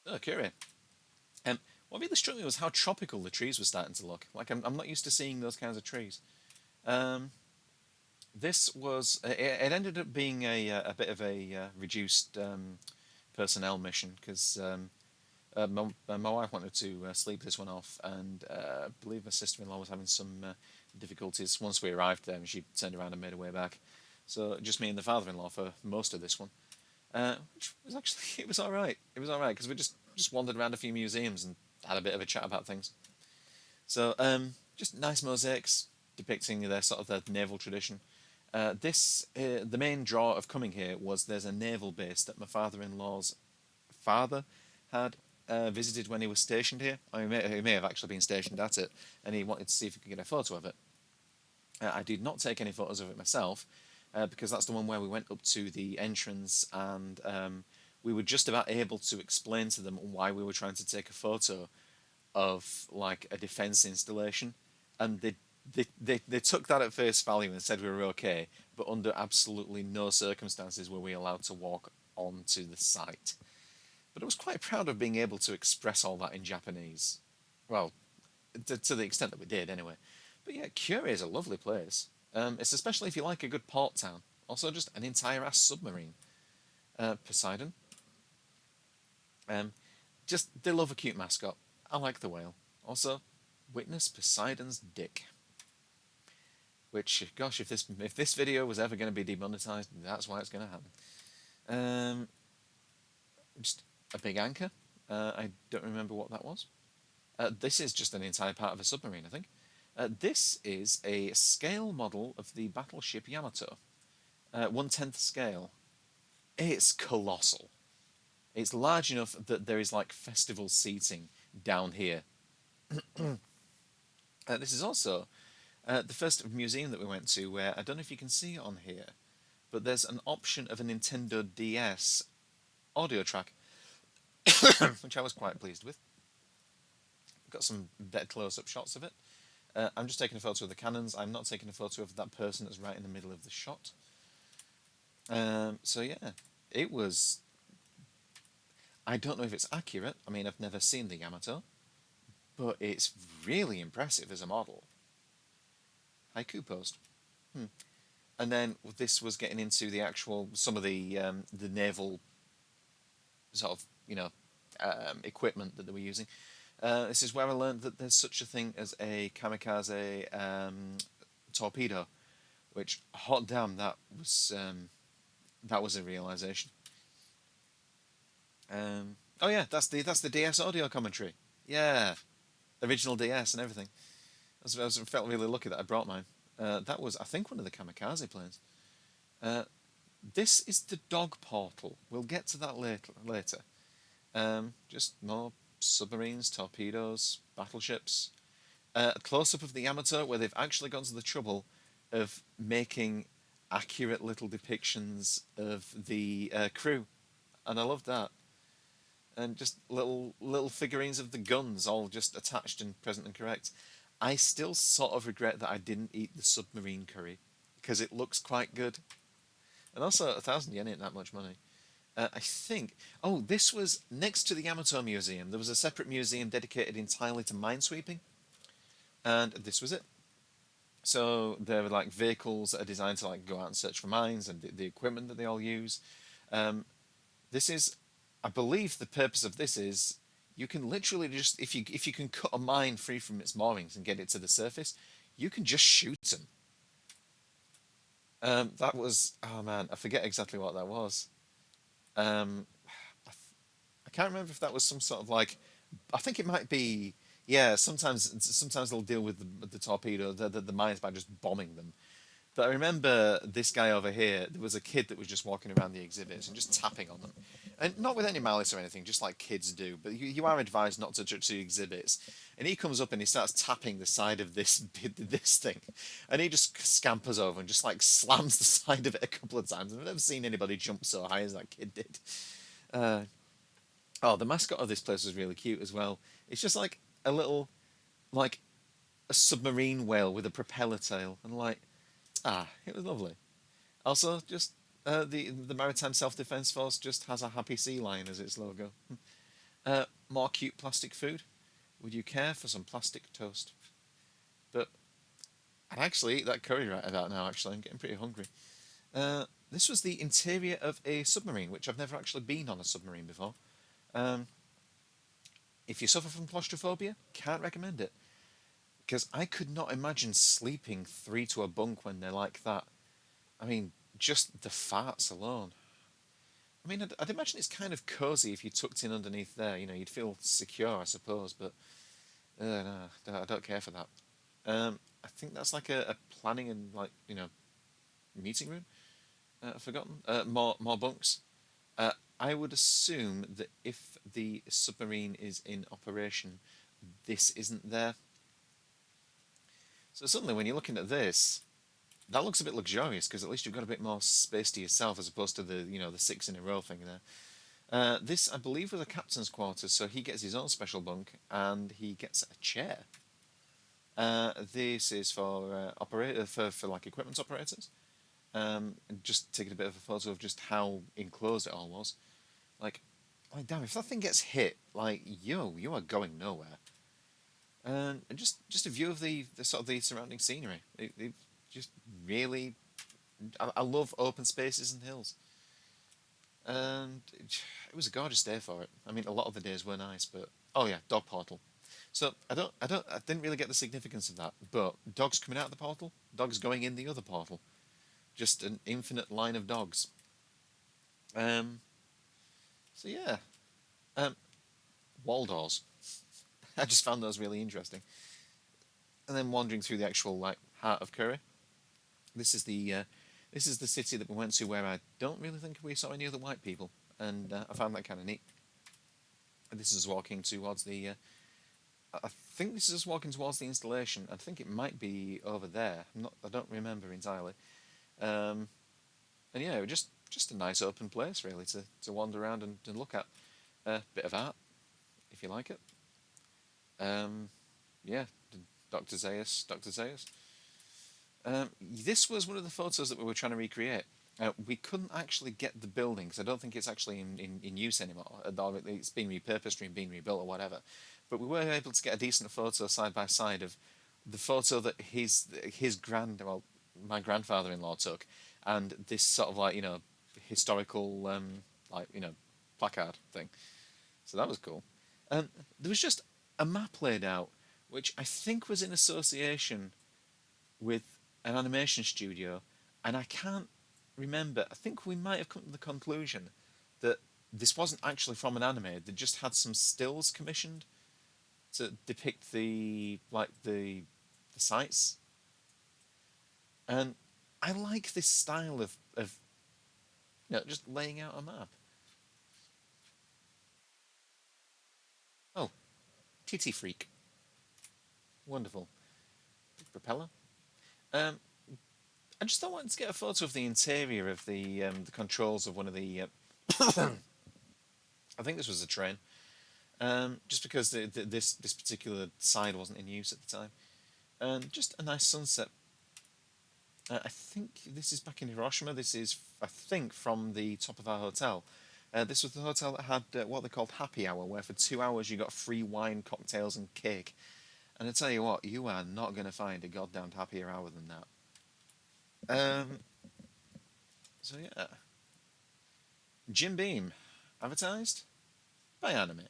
Oh, curious. What really struck me was how tropical the trees were starting to look. Like I'm not used to seeing those kinds of trees. Um, this was it ended up being a bit of a reduced personnel mission because my wife wanted to sleep this one off, and I believe my sister-in-law was having some difficulties once we arrived there, and she turned around and made her way back. So just me and the father-in-law for most of this one, which was actually it was all right. It was all right because we just wandered around a few museums and had a bit of a chat about things. So just nice mosaics depicting their sort of their naval tradition. The main draw of coming here was there's a naval base that my father-in-law's father had visited when he was stationed here. I mean, he may have actually been stationed at it, and he wanted to see if he could get a photo of it. I did not take any photos of it myself, because that's the one where we went up to the entrance and we were just about able to explain to them why we were trying to take a photo of like a defense installation, and they took that at face value and said we were okay, but under absolutely no circumstances were we allowed to walk onto the site. But I was quite proud of being able to express all that in Japanese. Well, to the extent that we did, anyway. But yeah, Kure is a lovely place. It's especially if you like a good port town. Also, just an entire ass submarine. Poseidon. Um, just they love a cute mascot. I like the whale. Also, witness Poseidon's dick. Which, gosh, if this video was ever going to be demonetized, that's why it's going to happen. Just a big anchor. I don't remember what that was. This is just an entire part of a submarine, I think. This is a scale model of the battleship Yamato. 1/10 scale. It's colossal. It's large enough that there is like festival seating down here. This is also the first museum that we went to where I don't know if you can see it on here, but there's an option of a Nintendo DS audio track, which I was quite pleased with. Got some better close-up shots of it. I'm just taking a photo of the cannons. I'm not taking a photo of that person that's right in the middle of the shot. So yeah, it was. I don't know if it's accurate. I mean, I've never seen the Yamato, but it's really impressive as a model. Haiku post. And then this was getting into the actual some of the naval sort of equipment that they were using. This is where I learned that there's such a thing as a kamikaze torpedo, which hot damn that was a realization. Oh yeah, that's the DS audio commentary. Yeah, original DS and everything. I felt really lucky that I brought mine. That was I think one of the kamikaze planes. Uh, this is the dog portal. We'll get to that later. Just more submarines, torpedoes, battleships. A close up of the Yamato where they've actually gone to the trouble of making accurate little depictions of the crew, and I love that. And just little figurines of the guns, all just attached and present and correct. I still sort of regret that I didn't eat the submarine curry because it looks quite good, and also 1,000 yen ain't that much money. I think. Oh, this was next to the Yamato Museum. There was a separate museum dedicated entirely to minesweeping, and this was it. So there were like vehicles that are designed to like go out and search for mines and the equipment that they all use. Um, this is, I believe, the purpose of this is you can literally just if you can cut a mine free from its moorings and get it to the surface, you can just shoot them. That was oh man, I forget exactly what that was. Um, I can't remember if that was some sort of like. I think it might be. Yeah, sometimes they'll deal with the torpedo, the mines by just bombing them. But I remember this guy over here. There was a kid that was just walking around the exhibits and just tapping on them, and not with any malice or anything, just like kids do. But you are advised not to touch the exhibits. And he comes up and he starts tapping the side of this thing, and he just scampers over and just like slams the side of it a couple of times. I've never seen anybody jump so high as that kid did. Uh, Oh, the mascot of this place was really cute as well. It's just like a little, like a submarine whale with a propeller tail, and like, it was lovely. Also, just the Maritime Self Defense Force just has a happy sea lion as its logo. More cute plastic food. Would you care for some plastic toast? But I'd actually eat that curry right about now. Actually, I'm getting pretty hungry. This was the interior of a submarine, which I've never actually been on a submarine before. Um, if you suffer from claustrophobia, can't recommend it because I could not imagine sleeping three to a bunk when they're like that. I mean, just the farts alone. I mean, I'd imagine it's kind of cozy if you tucked in underneath there. You know, you'd feel secure, I suppose. But no, I don't care for that. I think that's like a planning and like meeting room. I've forgotten. More bunks. Uh, I would assume that if the submarine is in operation, this isn't there. So suddenly, when you're looking at this, that looks a bit luxurious because at least you've got a bit more space to yourself as opposed to the six in a row thing there. This, I believe, was a captain's quarters, so he gets his own special bunk and he gets a chair. This is for operator for like equipment operators. And just taking a bit of a photo of just how enclosed it all was. Like, damn, if that thing gets hit, like, you are going nowhere. And just a view of the sort of the surrounding scenery. It just really, I love open spaces and hills. And it was a gorgeous day for it. I mean, a lot of the days were nice, but oh yeah, dog portal. So I didn't really get the significance of that. But dogs coming out of the portal, dogs going in the other portal, just an infinite line of dogs. Um, so yeah, um, Waldors. I just found those really interesting. And then wandering through the actual like heart of Curry. This is the city that we went to where I don't really think we saw any other white people, and I found that kind of neat. And this is walking towards the. I think this is us walking towards the installation. I think it might be over there. I don't remember entirely. Um, and yeah, just a nice open place really to wander around and look at. A bit of art, if you like it. Um, yeah, Dr. Zayas, Dr. Zayas. This was one of the photos that we were trying to recreate. We couldn't actually get the building because I don't think it's actually in use anymore. It's been repurposed and been rebuilt or whatever. But we were able to get a decent photo side by side of the photo that my grandfather-in-law took, and this sort of like historical like placard thing. So that was cool. There was just a map laid out, which I think was in association with an animation studio, and I can't remember. I think we might have come to the conclusion that this wasn't actually from an anime. They just had some stills commissioned to depict the sites, and I like this style of just laying out a map. Oh, Titty Freak, wonderful. Big propeller. Um, I just wanted to get a photo of the interior of the controls of one of the. I think this was a train. Just because this particular side wasn't in use at the time. Just a nice sunset. I think this is back in Hiroshima. This is, I think, from the top of our hotel. This was the hotel that had what they called happy hour, where for 2 hours you got free wine, cocktails, and cake. And I tell you what, you are not going to find a goddamned happier hour than that. Um, so yeah, Jim Beam, advertised by Anime.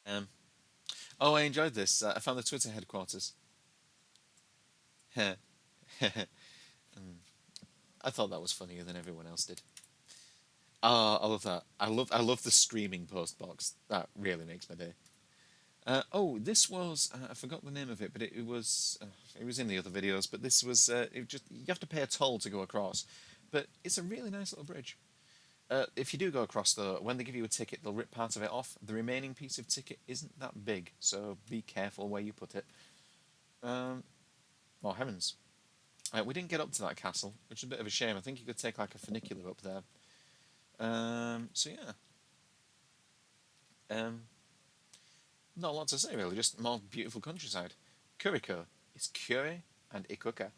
Um, oh, I enjoyed this. I found the Twitter headquarters. I thought that was funnier than everyone else did. Ah, I love that. I love the screaming post box. That really makes my day. Oh, this was I forgot the name of it, but it was in the other videos. But this was it just you have to pay a toll to go across, but it's a really nice little bridge. If you do go across though, when they give you a ticket, they'll rip part of it off. The remaining piece of ticket isn't that big, so be careful where you put it. Um, oh heavens, we didn't get up to that castle, which is a bit of a shame. I think you could take like a funicular up there. So yeah, um, not a lot to say really. Just more beautiful countryside. Kuriko is Kure and Ikuka.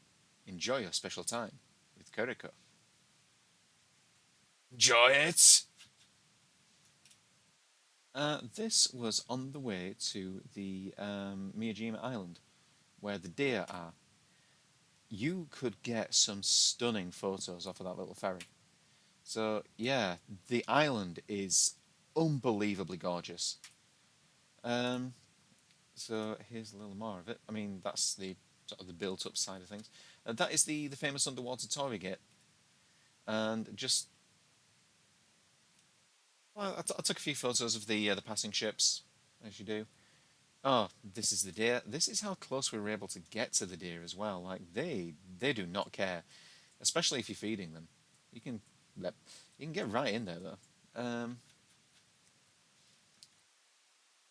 Enjoy your special time with Kuriko. Enjoy it. This was on the way to the Miyajima Island, where the deer are. You could get some stunning photos off of that little ferry. So yeah, the island is unbelievably gorgeous. Um, so here's a little more of it. I mean, that's the sort of the built-up side of things. That is the famous underwater torii gate, and just well, I took a few photos of the passing ships, as you do. Oh, this is the deer. This is how close we were able to get to the deer as well. Like they do not care, especially if you're feeding them. You can let you can get right in there though.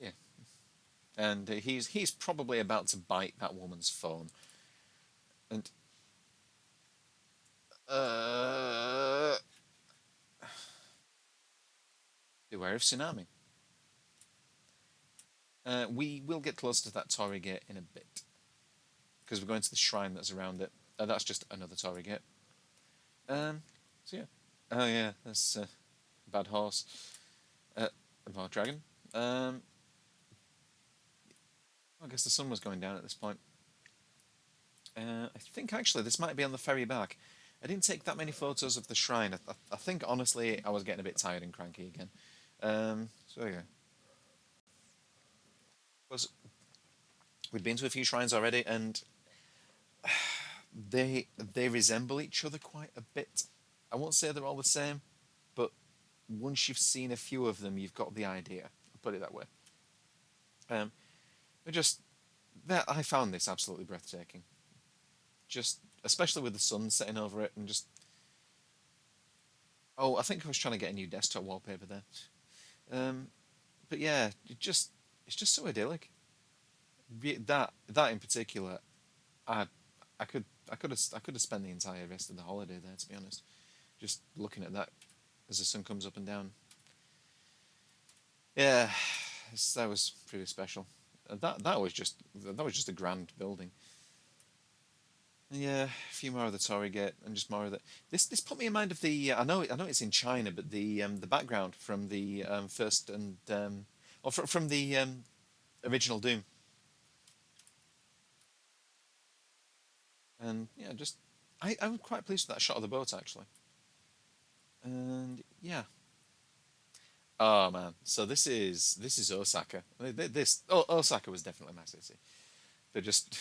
Yeah, and he's probably about to bite that woman's phone. And uh, beware of tsunami. We will get closer to that torii gate in a bit because we're going to the shrine that's around it. That's just another torii gate. So yeah. Oh yeah, that's a bad horse. About dragon. Um, I guess the sun was going down at this point. I think actually this might be on the ferry back. I didn't take that many photos of the shrine. I think honestly I was getting a bit tired and cranky again. So yeah, was we'd been to a few shrines already, and they resemble each other quite a bit. I won't say they're all the same, but once you've seen a few of them, you've got the idea. I'll put it that way. Um, but just that I found this absolutely breathtaking. Just especially with the sun setting over it, and just oh, I think I was trying to get a new desktop wallpaper there. Um, but yeah, it's just so idyllic. That in particular, I I could have spent the entire rest of the holiday there. To be honest, just looking at that as the sun comes up and down. Yeah, that was pretty special. That was just a grand building. Yeah, a few more of the Tory Gate and just more of the. This put me in mind of the. I know it's in China, but the background from the first and or from the original Doom, and yeah, just I'm quite pleased with that shot of the boat actually, and yeah. Oh man, so this is Osaka. Osaka was definitely my city. They're just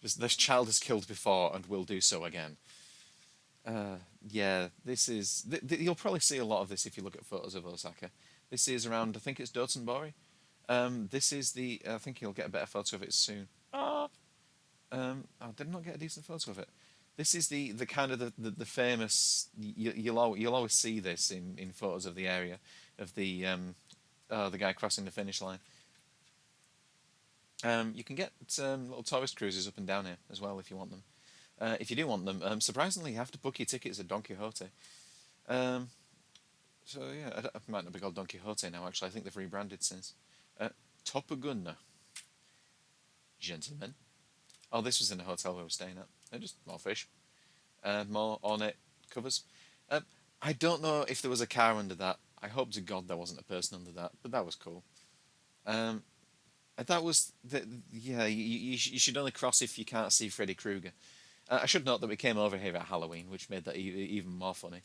just this child has killed before and will do so again. Yeah, this is. You'll probably see a lot of this if you look at photos of Osaka. This is around. I think it's Dotonbori. This is the. I think you'll get a better photo of it soon. I did not get a decent photo of it. This is the kind of the famous. You'll always see this in photos of the area of the guy crossing the finish line. You can get little tourist cruises up and down here as well if you want them. If you do want them, surprisingly, you have to book your tickets at Don Quixote. Um, so yeah, it might not be called Don Quixote now. Actually, I think they've rebranded since. Topugunna, gentlemen. Oh, this was in the hotel we were staying at. Just more fish, more ornate covers. Um, I don't know if there was a car under that. I hope to God there wasn't a person under that, but that was cool. Um, that was yeah. You should only cross if you can't see Freddy Krueger. I should note that we came over here at Halloween, which made that even more funny.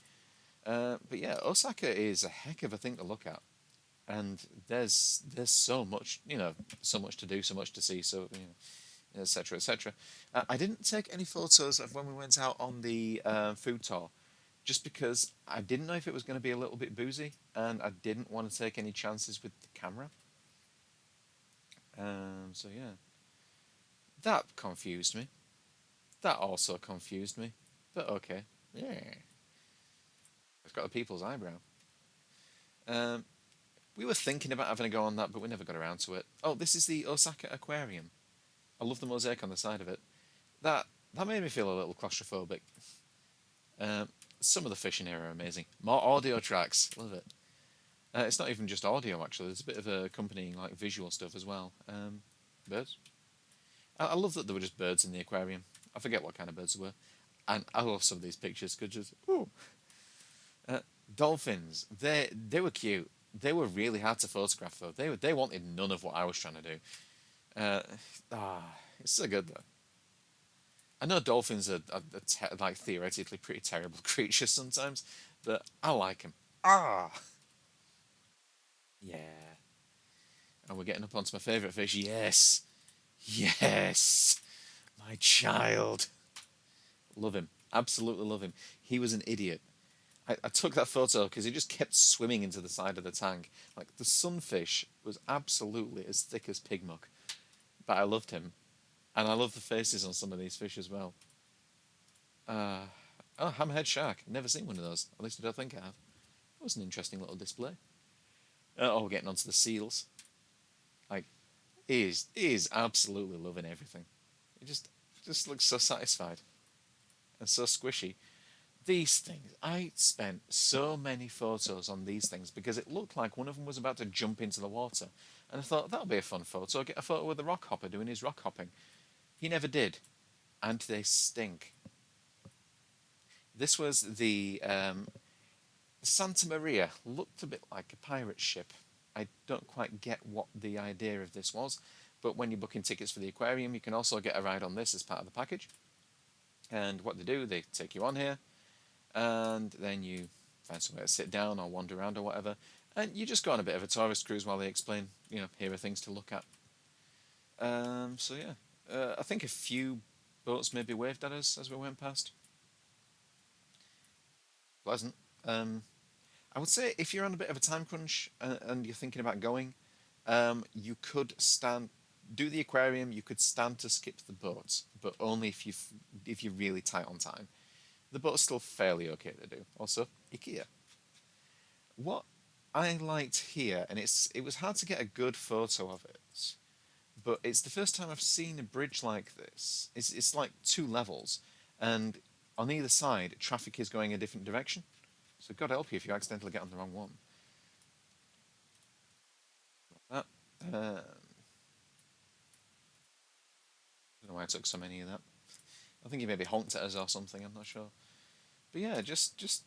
But yeah, Osaka is a heck of a thing to look at, and there's so much so much to do, so much to see, so etc. etc. I didn't take any photos of when we went out on the food tour, just because I didn't know if it was going to be a little bit boozy, and I didn't want to take any chances with the camera. So yeah, that confused me. That also confused me. But okay, yeah, it's got a people's eyebrow. Um, we were thinking about having a go on that, but we never got around to it. Oh, this is the Osaka Aquarium. I love the mosaic on the side of it. That that made me feel a little claustrophobic. Um, some of the fish in here are amazing. More audio tracks, love it. It's not even just audio actually. There's a bit of accompanying like visual stuff as well. Birds. I love that there were just birds in the aquarium. I forget what kind of birds there were, and I love some of these pictures because just ooh, dolphins. They were cute. They were really hard to photograph though. They wanted none of what I was trying to do. Uh, it's so good though. I know dolphins are like theoretically pretty terrible creatures sometimes, but I like them. Ah, yeah. And we're getting up onto my favourite fish. Yes, yes, my child. Love him. Absolutely love him. He was an idiot. I took that photo because he just kept swimming into the side of the tank. Like the sunfish was absolutely as thick as pig muck, but I loved him, and I love the faces on some of these fish as well. Uh, oh, hammerhead shark. Never seen one of those. At least I don't think I have. It was an interesting little display. Oh, we're getting onto the seals. Like, he is absolutely loving everything. He just looks so satisfied and so squishy. These things, I spent so many photos on these things because it looked like one of them was about to jump into the water. And I thought, that'll be a fun photo. I'll get a photo with the rock hopper doing his rock hopping. He never did. And they stink. This was the Santa Maria. Looked a bit like a pirate ship. I don't quite get what the idea of this was. But when you're booking tickets for the aquarium, you can also get a ride on this as part of the package. And what they do, they take you on here, and then you find somewhere to sit down or wander around or whatever, and you just go on a bit of a tourist cruise while they explain, here are things to look at. So yeah, I think a few boats maybe waved at us as we went past. Pleasant. Um, I would say if you're on a bit of a time crunch and you're thinking about going, you could stand do the aquarium. You could stand to skip the boats, but only if you're really tight on time. The boat's still fairly okay to do. Also, IKEA. What I liked here, and it was hard to get a good photo of it, but it's the first time I've seen a bridge like this. It's like two levels, and on either side, traffic is going a different direction. So God help you if you accidentally get on the wrong one. That. I don't know why I took so many of that. I think he maybe honked at us or something. I'm not sure. But yeah, just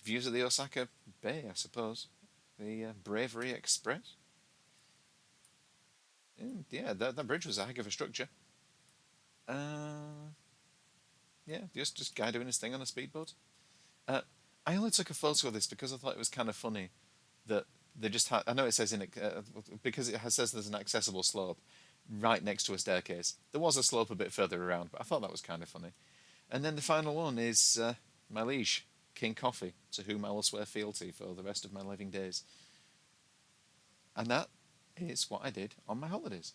views of the Osaka Bay, I suppose. The Bravery Express. Yeah, that bridge was a heck of a structure. Uh, yeah, just guy doing his thing on a speedboat. Uh, I only took a photo of this because I thought it was kind of funny that they just had. I know it says because says there's an accessible slope right next to a staircase. There was a slope a bit further around, but I thought that was kind of funny. And then the final one is my liege, King Coffee, to whom I will swear fealty for the rest of my living days. And that is what I did on my holidays.